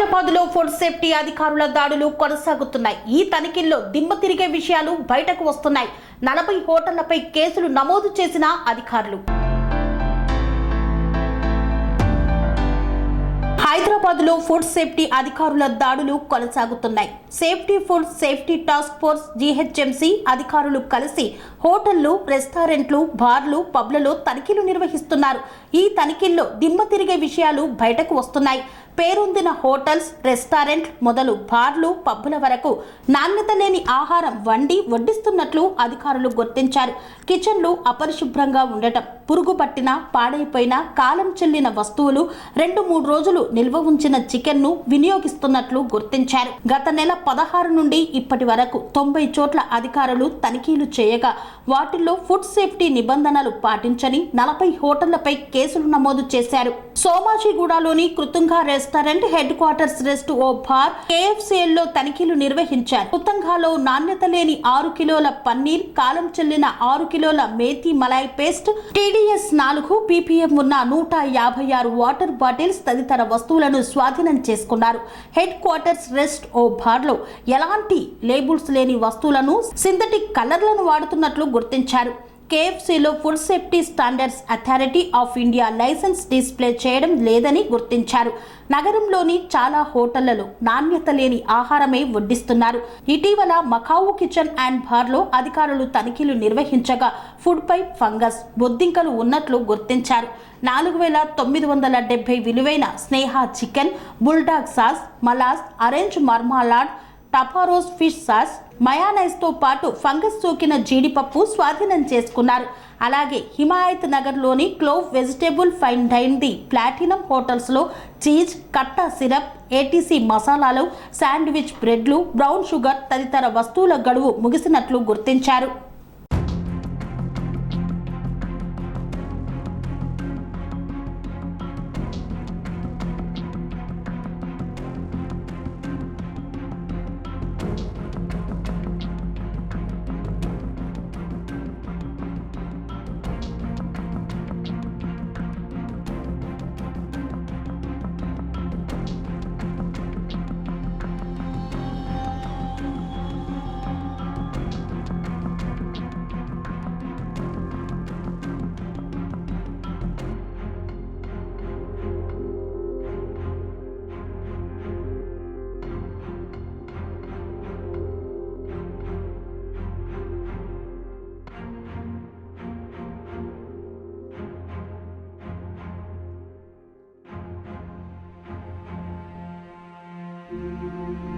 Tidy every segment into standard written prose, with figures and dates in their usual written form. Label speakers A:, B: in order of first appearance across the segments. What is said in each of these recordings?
A: హైదరాబాద్ లో food safety అధికారుల దాడులు కొనసాగుతున్నాయి. ఈ తనిఖీల్లో దిమ్మ తిరిగే విషయాలు బయటకు వస్తున్నాయి. 40 హోటళ్లపై కేసులు నమోదు చేసిన అధికారులు. హైదరాబాద్ లో ఫుడ్ సేఫ్టీ అధికారుల దాడులు కొనసాగుతున్నాయి. Food safety task force GHMC అధికారులు కలిసి హోటళ్లు, రెస్టారెంట్లు, బార్లు, పబ్లలో తనిఖీలు నిర్వహిస్తున్నారు. ఈ తనిఖీల్లో దిమ్మ తిరిగే విషయాలు బయటకు వస్తున్నాయి. పేరొందిన హోటల్స్, రెస్టారెంట్ మొదలు బార్లు, పబ్బుల వరకు నాణ్యత లేని ఆహారం వండి వడ్డిస్తున్నట్లు అధికారులు గుర్తించారు. కిచెన్లు అపరిశుభ్రంగా ఉండటం, పురుగు పట్టిన, పాడైపోయిన, కాలం చెల్లిన వస్తువులు, 2-3 రోజులు నిల్వ ఉంచిన చికెన్ ను వినియోగిస్తున్నట్లు గుర్తించారు. గత నెల 16 నుండి ఇప్పటి వరకు 90 చోట్ల అధికారులు తనిఖీలు చేయగా వాటిల్లో ఫుడ్ సేఫ్టీ నిబంధనలు పాటించని 40 హోటళ్లపై కేసులు నమోదు చేశారు. సోమాజిగూడలోని కృతంగా restaurant, head quarters resto bar, KFCL లో తనిఖీలు నిర్వహించారు. కృతంగాలో నాణ్యత లేని 6 కిలోల పన్నీర్, కాలం చెల్లిన 6 కిలోల methi malai paste, TDS 4 ppm ఉన్న 156 వాటర్ బాటిల్స్ తదితర వస్తువులను స్వాధీనం చేసుకున్నారు. Headquarters resto bar లో ఎలాంటి లేబుల్స్ లేని వస్తువులను, సింథటిక్ కలర్లను వాడుతున్నట్లు గుర్తించారు. KFCలో food safety standards authority of India licence display చేయడం లేదని గుర్తించారు. నగరంలోని చాలా హోటళ్లలో నాణ్యత లేని ఆహారమే వడ్డిస్తున్నారు. ఇటీవల మకావు కిచెన్ అండ్ బార్లో అధికారులు తనిఖీలు నిర్వహించగా ఫుడ్ పై ఫంగస్, బొద్దింకలు ఉన్నట్లు గుర్తించారు. 4970 విలువైన స్నేహ చికెన్, బుల్డాగ్ సాస్, మలాస్, ఆరెంజ్ మార్మాలాడ్, టపారోస్ ఫిష్ సాస్, మయానైజ్ తో పాటు ఫంగస్ సోకిన జీడిపప్పు స్వాధీనం చేసుకున్నారు. అలాగే హిమాయత్ నగర్ లోని clove vegetable fine dine the platinum hotels లో చీజ్, కట్టా సిరప్, ATC మసాలాలు, శాండ్విచ్ బ్రెడ్లు, బ్రౌన్ షుగర్ తదితర వస్తువుల గడువు ముగిసినట్లు గుర్తించారు.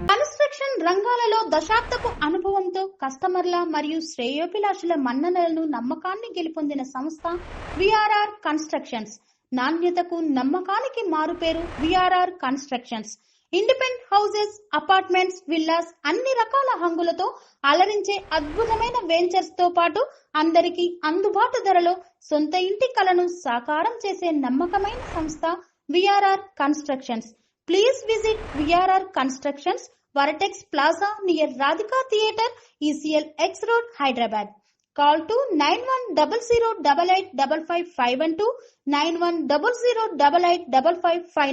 A: కన్స్ట్రక్షన్ రంగాలలో దశాబ్దపు అనుభవంతో కస్టమర్ల మరియు శ్రేయోభిలాషుల మన్ననలను, నమ్మకాన్ని గెలుపొందిన సంస్థ VRR కన్స్ట్రక్షన్స్. నాణ్యతకు, నమ్మకానికి మారుపేరు VRR constructions. Independent houses, apartments, villas అన్ని రకాల హంగులతో అలరించే అద్భుతమైన వెంచర్స్ తో పాటు అందరికీ అందుబాటు ధరలో సొంత ఇంటి కలను సాకారం చేసే నమ్మకమైన సంస్థ VRR constructions. Please visit VRR Constructions, Varatex Plaza near Radhika Theatre, ECL X Road, Hyderabad. Call to 910088555512, 9100885559.